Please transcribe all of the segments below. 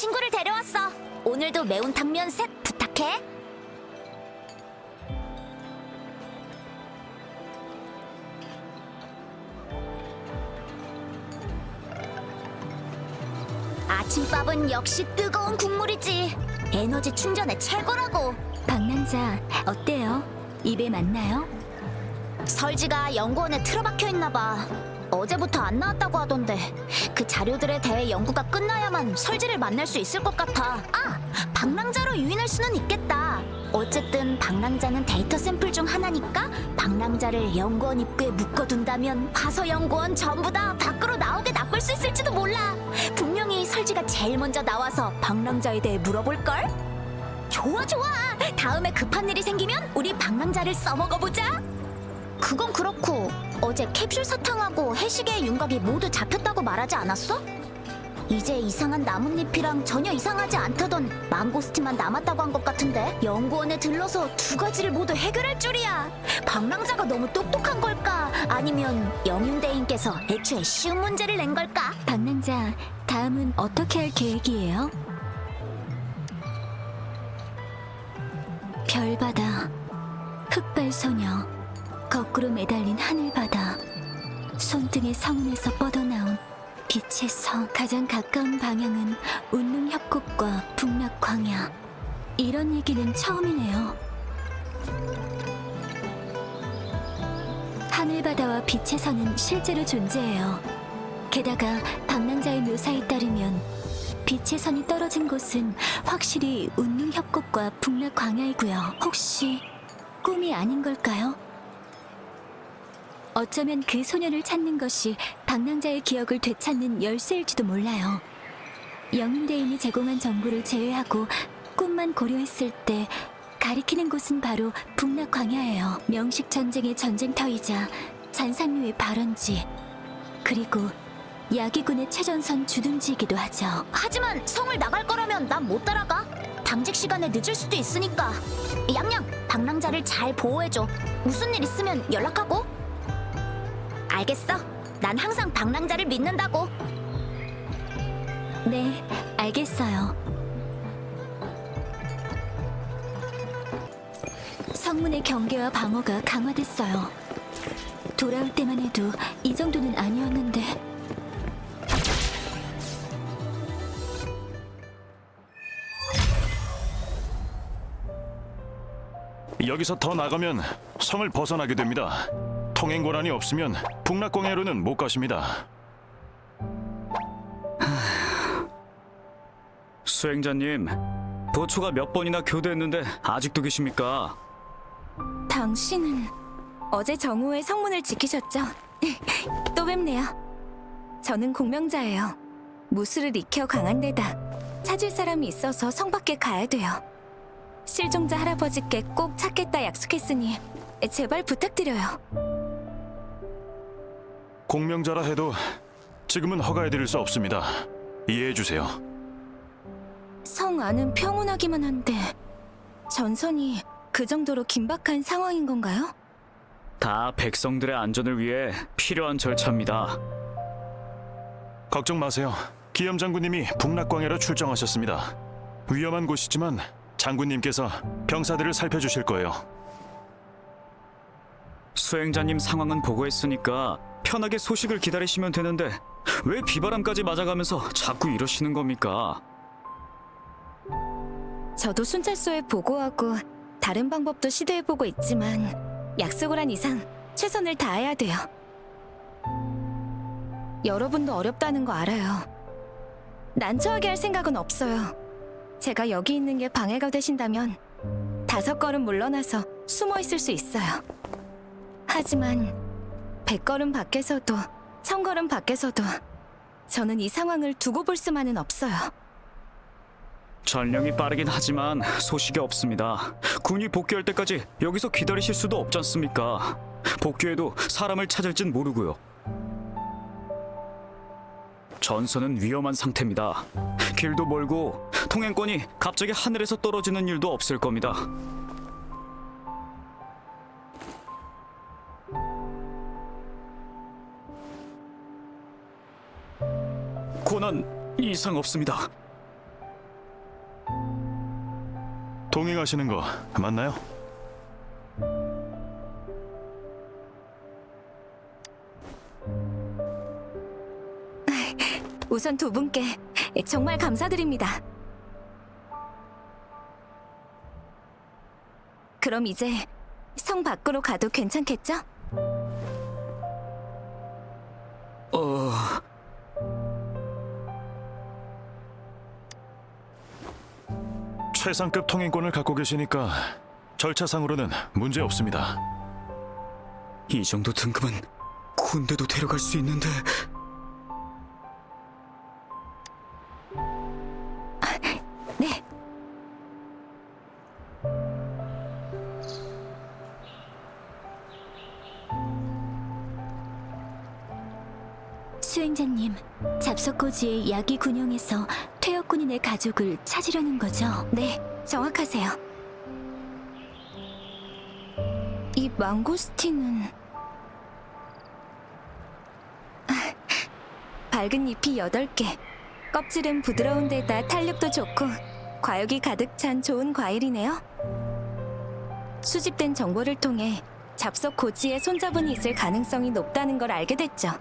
친구를 데려왔어. 오늘도 매운탕면 셋 부탁해. 아침밥은 역시 뜨거운 국물이지. 에너지 충전에 최고라고. 박남자, 어때요? 입에 맞나요? 설지가 연구원에 틀어박혀 있나 봐. 어제부터 안 나왔다고 하던데 그 자료들에 대해 연구가 끝나야만 설지를 만날 수 있을 것 같아. 아! 방랑자로 유인할 수는 있겠다. 어쨌든 방랑자는 데이터 샘플 중 하나니까 방랑자를 연구원 입구에 묶어둔다면 화서 연구원 전부 다 밖으로 나오게 낚을 수 있을지도 몰라. 분명히 설지가 제일 먼저 나와서 방랑자에 대해 물어볼걸? 좋아 좋아! 다음에 급한 일이 생기면 우리 방랑자를 써먹어보자. 그건 그렇고 어제 캡슐 사탕하고 해시계의 윤곽이 모두 잡혔다고 말하지 않았어? 이제 이상한 나뭇잎이랑 전혀 이상하지 않다던 망고스틴만 남았다고 한 것 같은데 연구원에 들러서 두 가지를 모두 해결할 줄이야. 방랑자가 너무 똑똑한 걸까? 아니면 영윤대인께서 애초에 쉬운 문제를 낸 걸까? 박남자, 다음은 어떻게 할 계획이에요? 별바다, 흑발소녀, 거꾸로 매달린 하늘바다, 손등의 성운에서 뻗어나온 빛의 성. 가장 가까운 방향은 운릉협곡과 북락광야. 이런 얘기는 처음이네요. 하늘바다와 빛의 선은 실제로 존재해요. 게다가 방랑자의 묘사에 따르면 빛의 선이 떨어진 곳은 확실히 운릉협곡과 북락광야이고요. 혹시 꿈이 아닌 걸까요? 어쩌면 그 소녀를 찾는 것이 방랑자의 기억을 되찾는 열쇠일지도 몰라요. 영인대인이 제공한 정보를 제외하고 꿈만 고려했을 때 가리키는 곳은 바로 북락광야예요. 명식전쟁의 전쟁터이자 잔상류의 발원지, 그리고 야기군의 최전선 주둔지이기도 하죠. 하지만 성을 나갈 거라면 난 못 따라가. 당직 시간에 늦을 수도 있으니까. 얌얌, 방랑자를 잘 보호해줘. 무슨 일 있으면 연락하고. 알겠어. 난 항상 방랑자를 믿는다고. 네, 알겠어요. 성문의 경계와 방어가 강화됐어요. 돌아올 때만 해도 이 정도는 아니었는데. 여기서 더 나가면 성을 벗어나게 됩니다. 통행 권한이 없으면 북락광야로는 못 가십니다. 수행자님, 보초가 몇 번이나 교대했는데 아직도 계십니까? 당신은 어제 정오에 성문을 지키셨죠? 또 뵙네요. 저는 공명자예요. 무술을 익혀 강한 데다 찾을 사람이 있어서 성 밖에 가야 돼요. 실종자 할아버지께 꼭 찾겠다 약속했으니 제발 부탁드려요. 공명자라 해도 지금은 허가해드릴 수 없습니다. 이해해주세요. 성 안은 평온하기만 한데 전선이 그 정도로 긴박한 상황인 건가요? 다 백성들의 안전을 위해 필요한 절차입니다. 걱정 마세요. 기염 장군님이 북락광야로 출정하셨습니다. 위험한 곳이지만 장군님께서 병사들을 살펴주실 거예요. 수행자님 상황은 보고했으니까 편하게 소식을 기다리시면 되는데 왜 비바람까지 맞아가면서 자꾸 이러시는 겁니까? 저도 순찰소에 보고하고 다른 방법도 시도해보고 있지만 약속을 한 이상 최선을 다해야 돼요. 여러분도 어렵다는 거 알아요. 난처하게 할 생각은 없어요. 제가 여기 있는 게 방해가 되신다면 5걸음 물러나서 숨어 있을 수 있어요. 하지만 100걸음 밖에서도 1000걸음 밖에서도 저는 이 상황을 두고 볼 수만은 없어요. 전령이 빠르긴 하지만 소식이 없습니다. 군이 복귀할 때까지 여기서 기다리실 수도 없지 않습니까? 복귀해도 사람을 찾을진 모르고요. 전선은 위험한 상태입니다. 길도 멀고 통행권이 갑자기 하늘에서 떨어지는 일도 없을 겁니다. 권한 이상 없습니다. 동행하시는 거 맞나요? 우선 두 분께 정말 감사드립니다. 그럼 이제 성 밖으로 가도 괜찮겠죠? 최상급 통행권을 갖고 계시니까 절차상으로는 문제 없습니다. 이 정도 등급은 군대도 데려갈 수 있는데. 네. 수행자님, 잡석고지의 야기 군용에서 퇴역 군인의 가족을 찾으려는 거죠? 네, 정확하세요. 이 망고스틴은 밝은 잎이 8개, 껍질은 부드러운 데다 탄력도 좋고 과육이 가득 찬 좋은 과일이네요. 수집된 정보를 통해 잡석 고지에 손자분이 있을 가능성이 높다는 걸 알게 됐죠.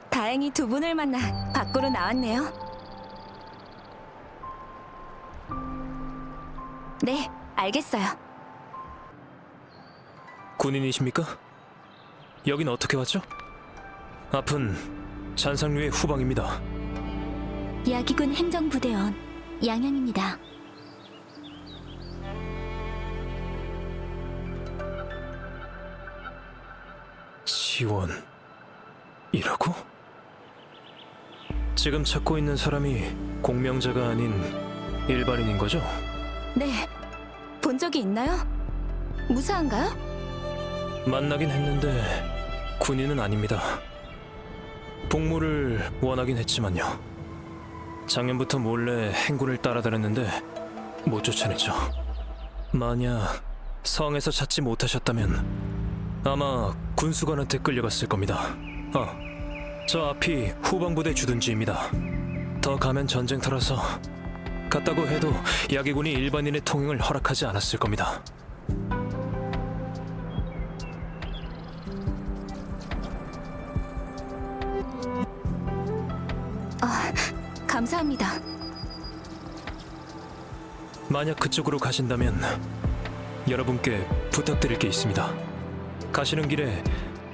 다행히 두 분을 만나 밖으로 나왔네요. 네, 알겠어요. 군인이십니까? 여긴 어떻게 왔죠? 앞은 잔상류의 후방입니다. 야기군 행정부대원 양양입니다. 지원이라고? 지금 찾고 있는 사람이 공명자가 아닌 일반인인 거죠? 네, 본 적이 있나요? 무사한가요? 만나긴 했는데 군인은 아닙니다. 복무를 원하긴 했지만요. 작년부터 몰래 행군을 따라다녔는데 못 쫓아냈죠. 만약 성에서 찾지 못하셨다면 아마 군수관한테 끌려갔을 겁니다. 저 앞이 후방부대 주둔지입니다. 더 가면 전쟁터라서 갔다고 해도 야기군이 일반인의 통행을 허락하지 않았을 겁니다. 감사합니다. 만약 그쪽으로 가신다면 여러분께 부탁드릴 게 있습니다. 가시는 길에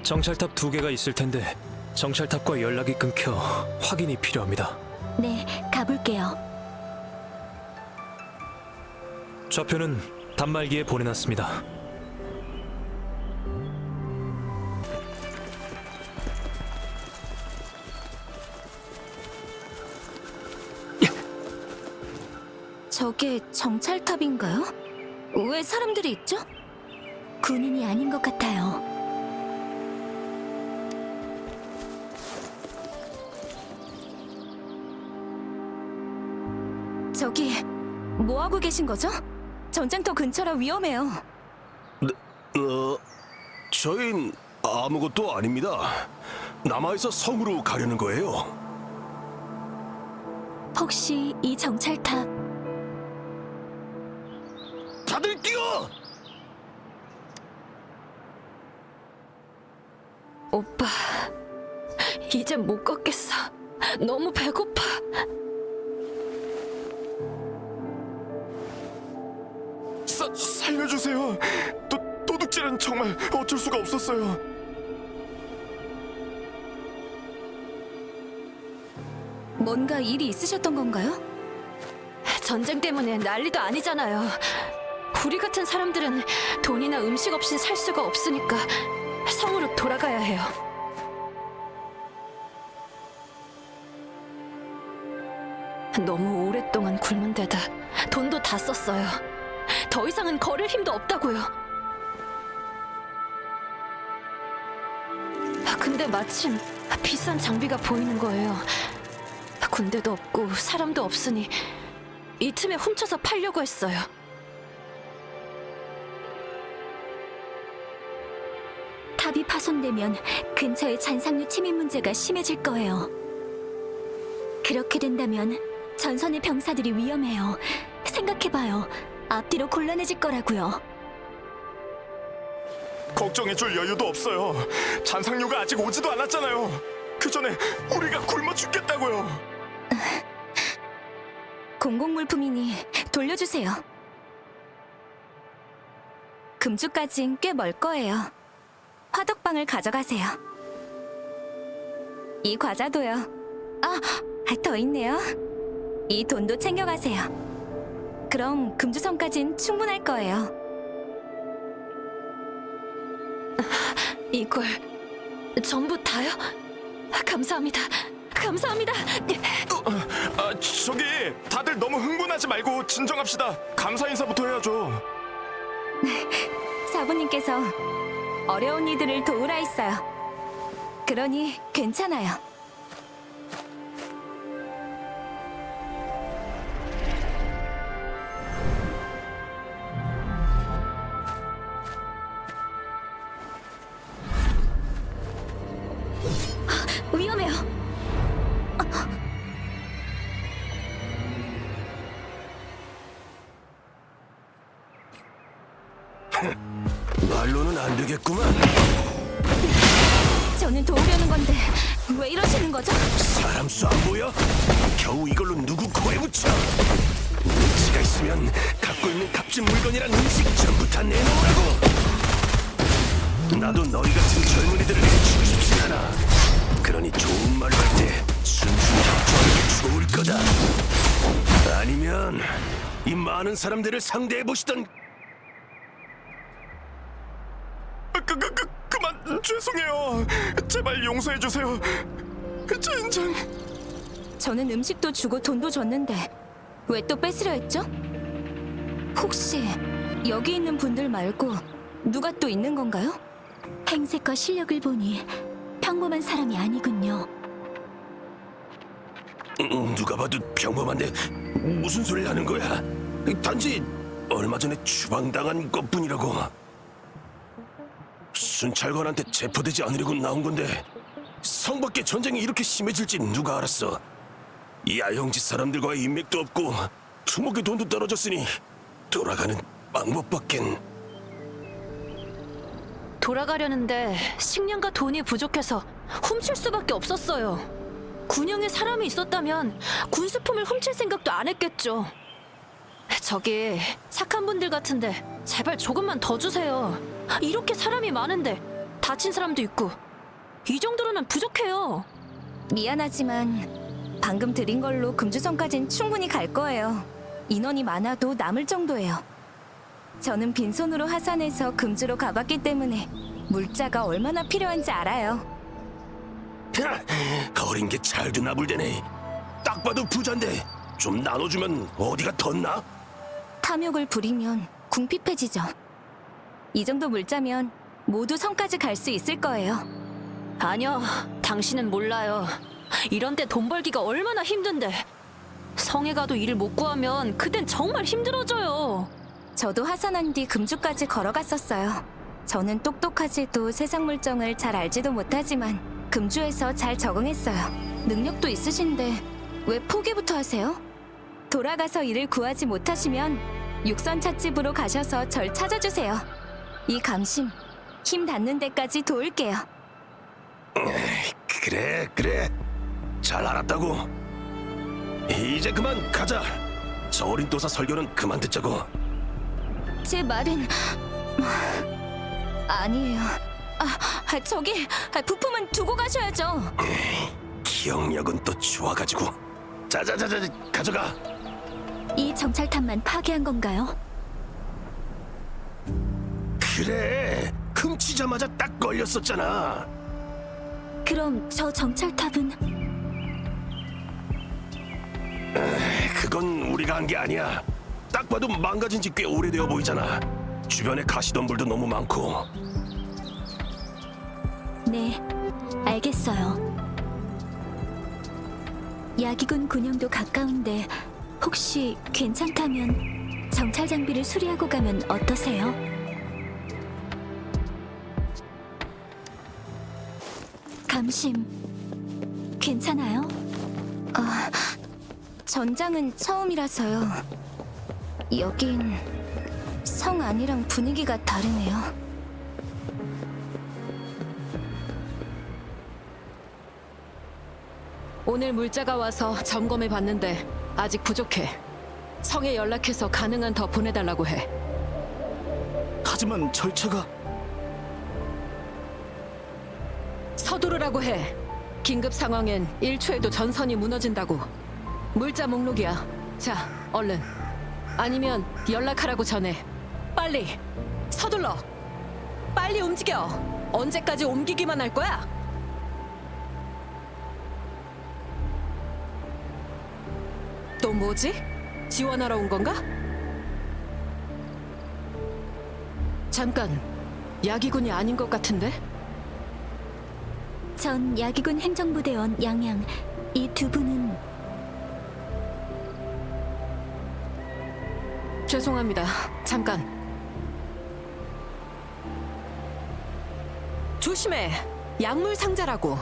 정찰탑 2개가 있을 텐데 정찰탑과 연락이 끊겨 확인이 필요합니다. 네, 가볼게요. 좌표는 단말기에 보내놨습니다. 저게 정찰탑인가요? 왜 사람들이 있죠? 군인이 아닌 것 같아요. 저기 뭐 하고 계신 거죠? 전쟁터 근처라 위험해요. 저흰 아무것도 아닙니다. 남아있어 성으로 가려는 거예요. 혹시 이 정찰탑 다들 뛰어! 오빠, 이제 못 걷겠어. 너무 배고파. 살려주세요. 도둑질은 정말 어쩔 수가 없었어요. 뭔가 일이 있으셨던 건가요? 전쟁 때문에 난리도 아니잖아요. 우리 같은 사람들은 돈이나 음식 없이 살 수가 없으니까 성으로 돌아가야 해요. 너무 오랫동안 굶은 데다 돈도 다 썼어요. 더 이상은 걸을 힘도 없다고요. 근데 마침 비싼 장비가 보이는 거예요. 군대도 없고 사람도 없으니 이 틈에 훔쳐서 팔려고 했어요. 탑이 파손되면 근처의 잔상류 침입 문제가 심해질 거예요. 그렇게 된다면 전선의 병사들이 위험해요. 생각해봐요. 앞뒤로 곤란해질 거라고요. 걱정해줄 여유도 없어요. 잔상류가 아직 오지도 않았잖아요. 그 전에 우리가 굶어 죽겠다고요. 공공물품이니 돌려주세요. 금주까진 꽤 멀 거예요. 화덕방을 가져가세요. 이 과자도요. 더 있네요. 이 돈도 챙겨가세요. 그럼 금주성까진 충분할 거예요. 이걸 전부 다요? 감사합니다. 감사합니다. 저기 다들 너무 흥분하지 말고 진정합시다. 감사 인사부터 해야죠. 사부님께서 어려운 이들을 도우라 했어요. 그러니 괜찮아요. 위험해요. 말로는 안 되겠구만. 저는 도우려는 건데 왜 이러시는 거죠? 사람 수 안 보여? 겨우 이걸로 누구 코에 붙여? 눈치가 있으면 갖고 있는 값진 물건이랑 음식 전부 다 내놓으라고. 나도 너희 같은 젊은이들을 해치고 싶진 않아. 그러니 좋은 말을 할 때 순순히 협조하는 게 좋을 거다. 아니면 이 많은 사람들을 상대해 보시던. 그만 죄송해요. 제발 용서해 주세요. 젠장. 저는 음식도 주고 돈도 줬는데 왜 또 뺏으려 했죠? 혹시 여기 있는 분들 말고 누가 또 있는 건가요? 행색과 실력을 보니 평범한 사람이 아니군요. 누가 봐도 평범한데 무슨 소리를 하는 거야? 단지 얼마 전에 추방당한 것뿐이라고. 순찰관한테 체포되지 않으려고 나온 건데 성 밖에 전쟁이 이렇게 심해질지 누가 알았어. 이 아영지 사람들과의 인맥도 없고 주먹의 돈도 떨어졌으니 돌아가는 방법밖엔. 돌아가려는데 식량과 돈이 부족해서 훔칠 수밖에 없었어요. 군영에 사람이 있었다면 군수품을 훔칠 생각도 안 했겠죠. 저기 착한 분들 같은데 제발 조금만 더 주세요. 이렇게 사람이 많은데 다친 사람도 있고 이 정도로는 부족해요. 미안하지만 방금 드린 걸로 금주성까진 충분히 갈 거예요. 인원이 많아도 남을 정도예요. 저는 빈손으로 하산해서 금주로 가봤기 때문에 물자가 얼마나 필요한지 알아요. 어린 게 잘도 나불대네. 딱 봐도 부잔데 좀 나눠주면 어디가 덧나? 탐욕을 부리면 궁핍해지죠. 이 정도 물자면 모두 성까지 갈 수 있을 거예요. 아니요, 당신은 몰라요. 이런 때 돈 벌기가 얼마나 힘든데. 성에 가도 일을 못 구하면 그땐 정말 힘들어져요. 저도 하산한 뒤 금주까지 걸어갔었어요. 저는 똑똑하지도 세상 물정을 잘 알지도 못하지만 금주에서 잘 적응했어요. 능력도 있으신데 왜 포기부터 하세요? 돌아가서 일을 구하지 못하시면 육선 찻집으로 가셔서 절 찾아주세요. 이 감심, 힘 닿는 데까지 도울게요. 그래 잘 알았다고. 이제 그만 가자. 저 어린 도사 설교는 그만 듣자고. 제 말은... 아니에요. 저기 부품은 두고 가셔야죠. 기억력은 또 좋아가지고. 자자자자 가져가. 이 정찰탑만 파괴한 건가요? 그래 훔치자마자 딱 걸렸었잖아. 그럼 저 정찰탑은 그건 우리가 한 게 아니야. 딱 봐도 망가진 지 꽤 오래되어 보이잖아. 주변에 가시덤불도 너무 많고. 네, 알겠어요. 야기군 군영도 가까운데 혹시 괜찮다면 정찰 장비를 수리하고 가면 어떠세요? 감심, 괜찮아요? 전장은 처음이라서요. 여긴 성 안이랑 분위기가 다르네요. 오늘 물자가 와서 점검해 봤는데 아직 부족해. 성에 연락해서 가능한 더 보내달라고 해. 하지만 절차가 서두르라고 해. 긴급 상황엔 1초에도 전선이 무너진다고. 물자 목록이야. 자, 얼른. 아니면 연락하라고 전해. 빨리. 서둘러. 빨리 움직여. 언제까지 옮기기만 할 거야? 또 뭐지? 지원하러 온 건가? 잠깐. 야기군이 아닌 것 같은데? 전 야기군 행정부대원 양양. 이 두 분은 죄송합니다. 잠깐. 조심해. 약물 상자라고.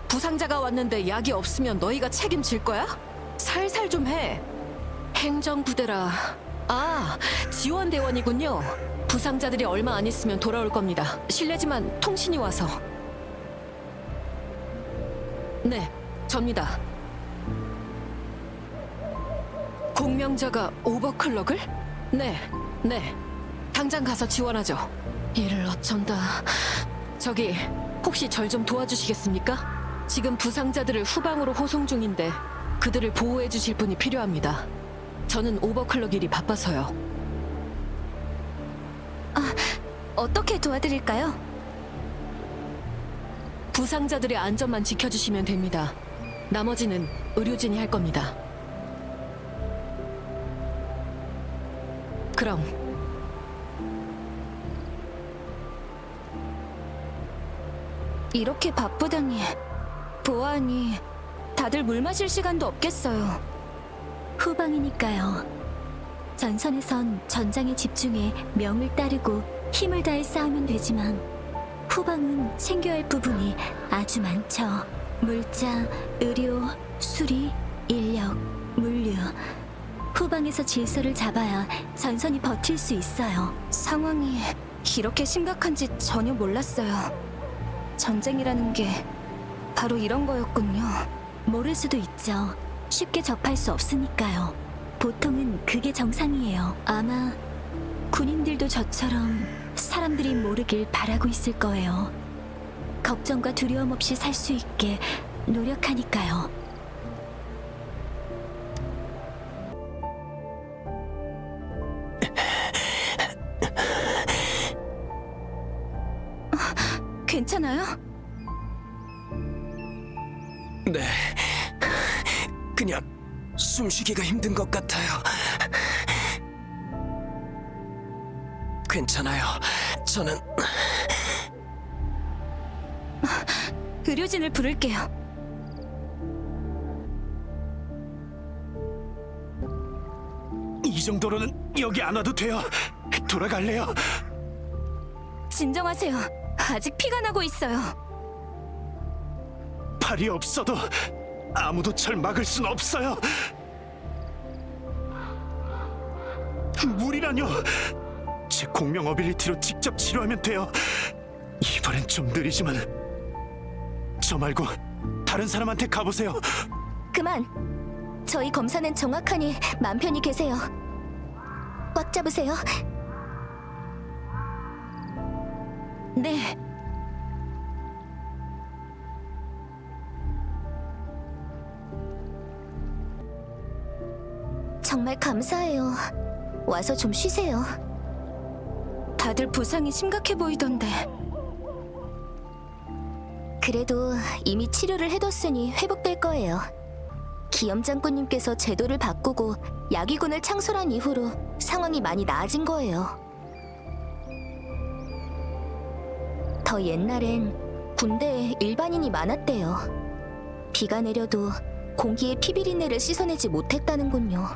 부상자가 왔는데 약이 없으면 너희가 책임질 거야? 살살 좀 해. 행정부대라. 아, 지원대원이군요. 부상자들이 얼마 안 있으면 돌아올 겁니다. 실례지만 통신이 와서. 네, 접니다. 공명자가 오버클럭을? 네. 당장 가서 지원하죠. 이를 어쩐다. 저기, 혹시 절 좀 도와주시겠습니까? 지금 부상자들을 후방으로 호송 중인데 그들을 보호해 주실 분이 필요합니다. 저는 오버클럭 일이 바빠서요. 어떻게 도와드릴까요? 부상자들의 안전만 지켜주시면 됩니다. 나머지는 의료진이 할 겁니다. 그럼 이렇게 바쁘다니. 보아하니 다들 물 마실 시간도 없겠어요. 후방이니까요. 전선에선 전장에 집중해 명을 따르고 힘을 다해 싸우면 되지만 후방은 챙겨야 할 부분이 아주 많죠. 물자, 의료, 수리, 인력, 물류. 후방에서 질서를 잡아야 전선이 버틸 수 있어요. 상황이 이렇게 심각한지 전혀 몰랐어요. 전쟁이라는 게 바로 이런 거였군요. 모를 수도 있죠. 쉽게 접할 수 없으니까요. 보통은 그게 정상이에요. 아마 군인들도 저처럼 사람들이 모르길 바라고 있을 거예요. 걱정과 두려움 없이 살 수 있게 노력하니까요. 괜찮아요? 네. 그냥 숨쉬기가 힘든 것 같아요. 괜찮아요. 저는 의료진을 부를게요. 이 정도로는 여기 안 와도 돼요. 돌아갈래요. 진정하세요. 아직 피가 나고 있어요. 팔이 없어도 아무도 절 막을 순 없어요. 물이라뇨. 제 공명 어빌리티로 직접 치료하면 돼요. 이번엔 좀 느리지만 저 말고 다른 사람한테 가보세요. 그만! 저희 검사는 정확하니 맘 편히 계세요. 꽉 잡으세요. 네. 정말 감사해요. 와서 좀 쉬세요. 다들 부상이 심각해 보이던데. 그래도 이미 치료를 해뒀으니 회복될 거예요. 기염 장군님께서 제도를 바꾸고 야기군을 창설한 이후로 상황이 많이 나아진 거예요. 더 옛날엔 군대에 일반인이 많았대요. 비가 내려도 공기에 피비린내를 씻어내지 못했다는군요.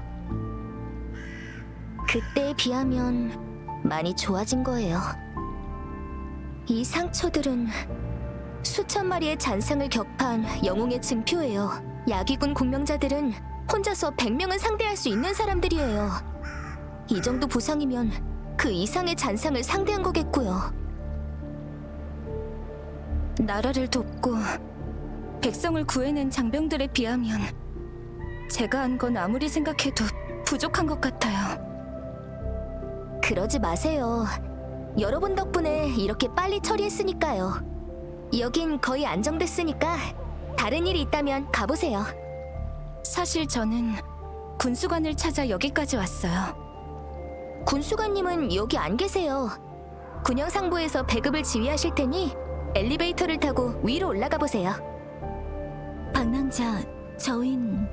그때에 비하면 많이 좋아진 거예요. 이 상처들은 수천 마리의 잔상을 격파한 영웅의 증표예요. 야기군 공명자들은 혼자서 100명은 상대할 수 있는 사람들이에요. 이 정도 부상이면 그 이상의 잔상을 상대한 거겠고요. 나라를 돕고 백성을 구해낸 장병들에 비하면 제가 한 건 아무리 생각해도 부족한 것 같아요. 그러지 마세요. 여러분 덕분에 이렇게 빨리 처리했으니까요. 여긴 거의 안정됐으니까 다른 일이 있다면 가보세요. 사실 저는 군수관을 찾아 여기까지 왔어요. 군수관님은 여기 안 계세요. 군영상부에서 배급을 지휘하실 테니 엘리베이터를 타고 위로 올라가 보세요. 방랑자 저인...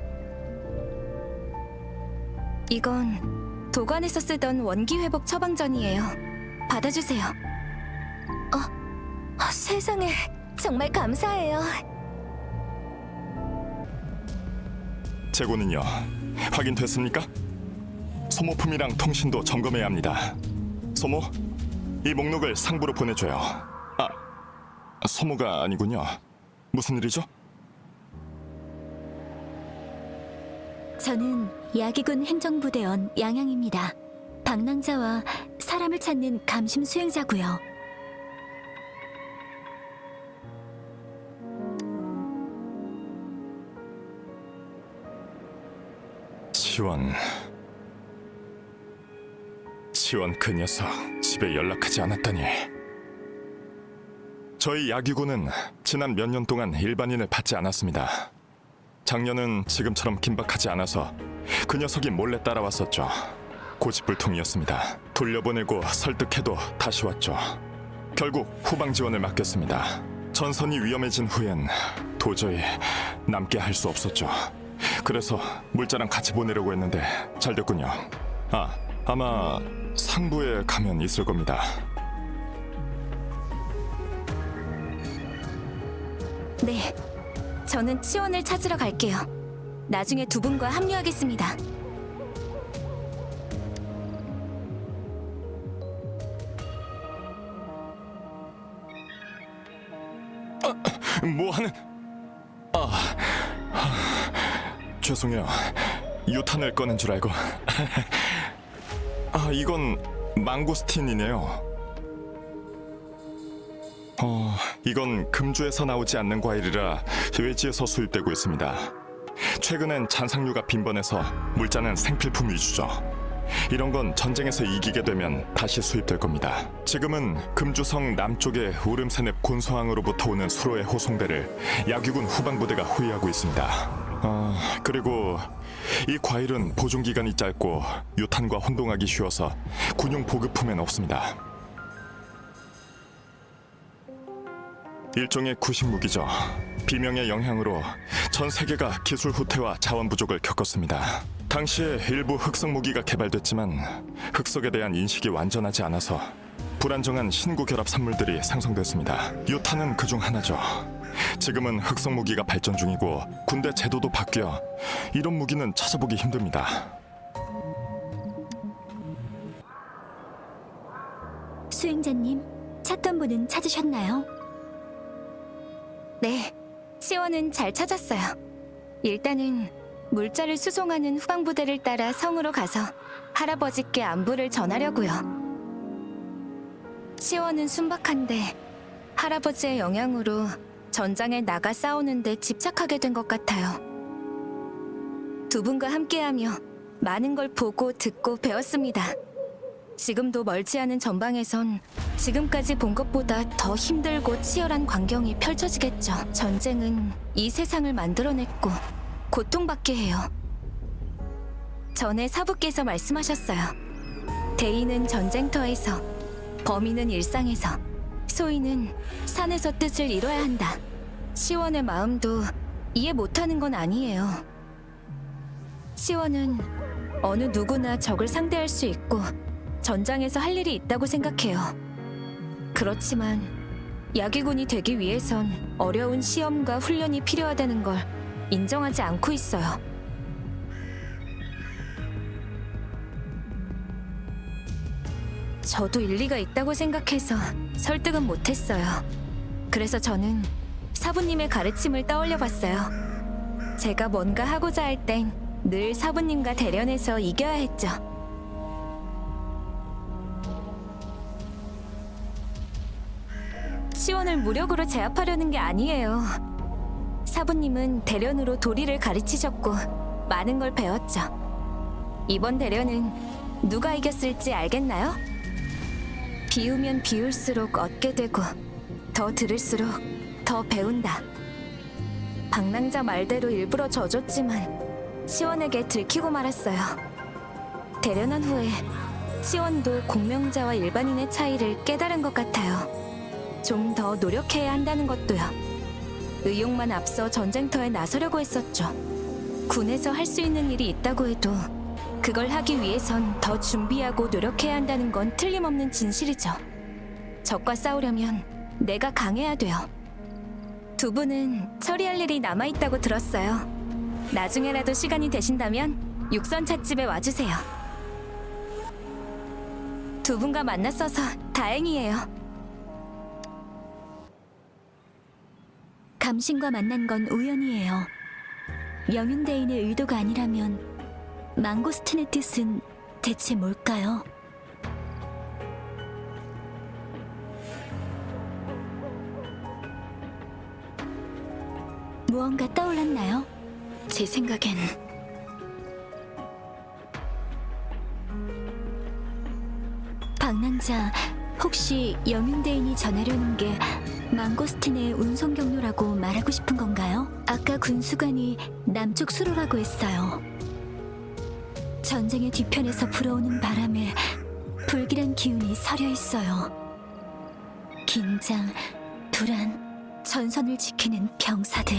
이건 도관에서 쓰던 원기 회복 처방전이에요. 받아주세요. 세상에, 정말 감사해요. 재고는요? 확인됐습니까? 소모품이랑 통신도 점검해야 합니다. 소모, 이 목록을 상부로 보내줘요. 아, 소모가 아니군요. 무슨 일이죠? 저는 야기군 행정부대원 양양입니다. 방랑자와 사람을 찾는 감심 수행자고요. 지원 그 녀석 집에 연락하지 않았다니. 저희 야기군은 지난 몇 년 동안 일반인을 받지 않았습니다. 작년은 지금처럼 긴박하지 않아서 그 녀석이 몰래 따라왔었죠. 고집불통이었습니다. 돌려보내고 설득해도 다시 왔죠. 결국 후방 지원을 맡겼습니다. 전선이 위험해진 후엔 도저히 남게 할 수 없었죠. 그래서 물자랑 같이 보내려고 했는데 잘 됐군요. 아마 상부에 가면 있을 겁니다. 네, 저는 치원을 찾으러 갈게요. 나중에 두 분과 합류하겠습니다. 뭐하는... 죄송해요. 유탄을 꺼낸 줄 알고. 이건 망고스틴이네요. 이건 금주에서 나오지 않는 과일이라 외지에서 수입되고 있습니다. 최근엔 잔상류가 빈번해서 물자는 생필품 위주죠. 이런 건 전쟁에서 이기게 되면 다시 수입될 겁니다. 지금은 금주성 남쪽의 우름산읍 곤서항으로부터 오는 수로의 호송대를 야규군 후방부대가 호위하고 있습니다. 그리고 이 과일은 보존기간이 짧고 유탄과 혼동하기 쉬워서 군용 보급품엔 없습니다. 일종의 구식 무기죠. 비명의 영향으로 전 세계가 기술 후퇴와 자원 부족을 겪었습니다. 당시에 일부 흑석 무기가 개발됐지만 흑석에 대한 인식이 완전하지 않아서 불안정한 신구 결합 산물들이 생성됐습니다. 유탄은 그중 하나죠. 지금은 흑석 무기가 발전 중이고 군대 제도도 바뀌어 이런 무기는 찾아보기 힘듭니다. 수행자님, 찾던 분은 찾으셨나요? 네, 치원은 잘 찾았어요. 일단은 물자를 수송하는 후방부대를 따라 성으로 가서 할아버지께 안부를 전하려고요. 치원은 순박한데 할아버지의 영향으로 전장에 나가 싸우는데 집착하게 된 것 같아요. 두 분과 함께하며 많은 걸 보고 듣고 배웠습니다. 지금도 멀지 않은 전방에선 지금까지 본 것보다 더 힘들고 치열한 광경이 펼쳐지겠죠. 전쟁은 이 세상을 만들어냈고 고통받게 해요. 전에 사부께서 말씀하셨어요. 대의는 전쟁터에서, 범인은 일상에서, 소인은 산에서 뜻을 이뤄야 한다. 치원의 마음도 이해 못하는 건 아니에요. 치원은 어느 누구나 적을 상대할 수 있고 전장에서 할 일이 있다고 생각해요. 그렇지만 야기군이 되기 위해선 어려운 시험과 훈련이 필요하다는 걸 인정하지 않고 있어요. 저도 일리가 있다고 생각해서 설득은 못했어요. 그래서 저는 사부님의 가르침을 떠올려 봤어요. 제가 뭔가 하고자 할 땐 늘 사부님과 대련해서 이겨야 했죠. 시원을 무력으로 제압하려는 게 아니에요. 사부님은 대련으로 도리를 가르치셨고 많은 걸 배웠죠. 이번 대련은 누가 이겼을지 알겠나요? 비우면 비울수록 얻게 되고 더 들을수록 더 배운다. 방랑자 말대로 일부러 져줬지만 치원에게 들키고 말았어요. 대련한 후에 치원도 공명자와 일반인의 차이를 깨달은 것 같아요. 좀 더 노력해야 한다는 것도요. 의욕만 앞서 전쟁터에 나서려고 했었죠. 군에서 할 수 있는 일이 있다고 해도 그걸 하기 위해선 더 준비하고 노력해야 한다는 건 틀림없는 진실이죠. 적과 싸우려면 내가 강해야 돼요. 두 분은 처리할 일이 남아있다고 들었어요. 나중에라도 시간이 되신다면 육선 찻집에 와주세요. 두 분과 만났어서 다행이에요. 감신과 만난 건 우연이에요. 영윤대인의 의도가 아니라면 망고스틴의 뜻은 대체 뭘까요? 무언가 떠올랐나요? 제 생각엔 방랑자, 혹시 영윤대인이 전하려는 게 망고스틴의 운송 경로라고 말하고 싶은 건가요? 아까 군수관이 남쪽 수로라고 했어요. 전쟁의 뒤편에서 불어오는 바람에 불길한 기운이 서려 있어요. 긴장, 불안, 전선을 지키는 병사들.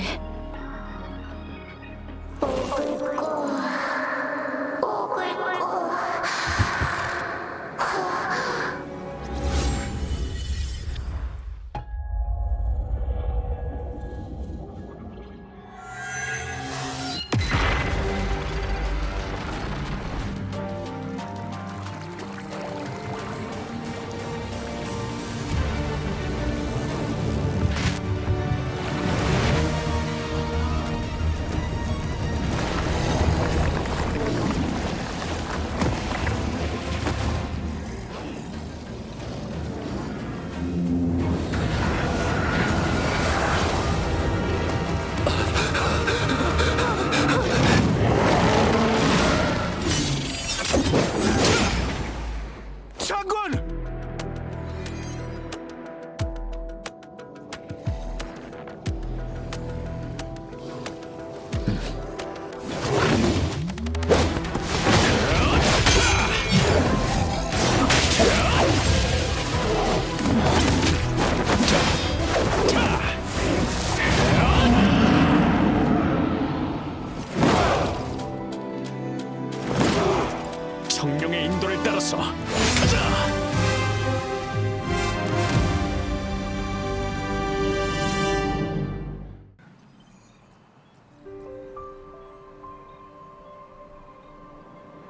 성령의 인도를 따라서 가자.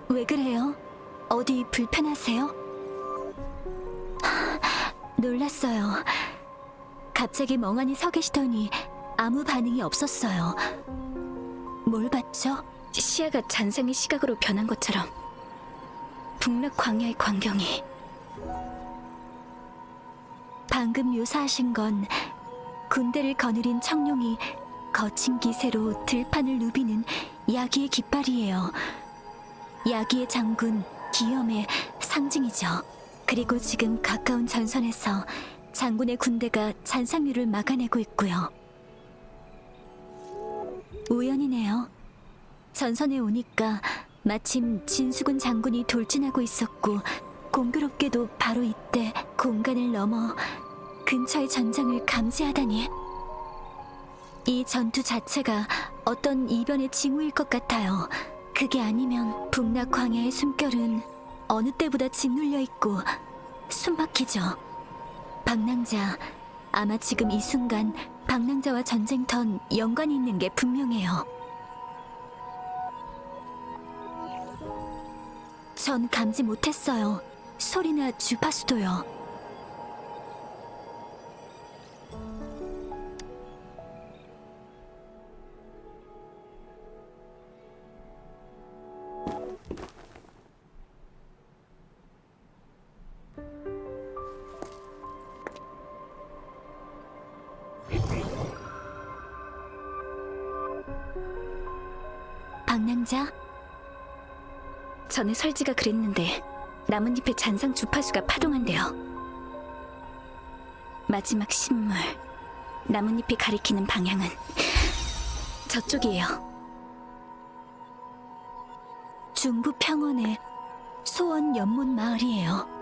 왜 그래요? 어디 불편하세요? 놀랐어요. 갑자기 멍하니 서 계시더니 아무 반응이 없었어요. 뭘 봤죠? 시야가 잔상의 시각으로 변한 것처럼 북락 광야의 광경이. 방금 묘사하신 건 군대를 거느린 청룡이 거친 기세로 들판을 누비는 야기의 깃발이에요. 야기의 장군 기염의 상징이죠. 그리고 지금 가까운 전선에서 장군의 군대가 잔상류를 막아내고 있고요. 우연이네요. 전선에 오니까 마침 진수군 장군이 돌진하고 있었고, 공교롭게도 바로 이때 공간을 넘어 근처의 전장을 감지하다니. 이 전투 자체가 어떤 이변의 징후일 것 같아요. 그게 아니면 북락 광야의 숨결은 어느 때보다 짓눌려 있고 숨막히죠. 방랑자, 아마 지금 이 순간 방랑자와 전쟁턴 연관이 있는 게 분명해요. 전 감지 못했어요. 소리나 주파수도요. 그림자? 전에 설지가 그랬는데 나뭇잎의 잔상 주파수가 파동한대요. 마지막 신물, 나뭇잎이 가리키는 방향은 저쪽이에요. 중부 평원의 소원 연못 마을이에요.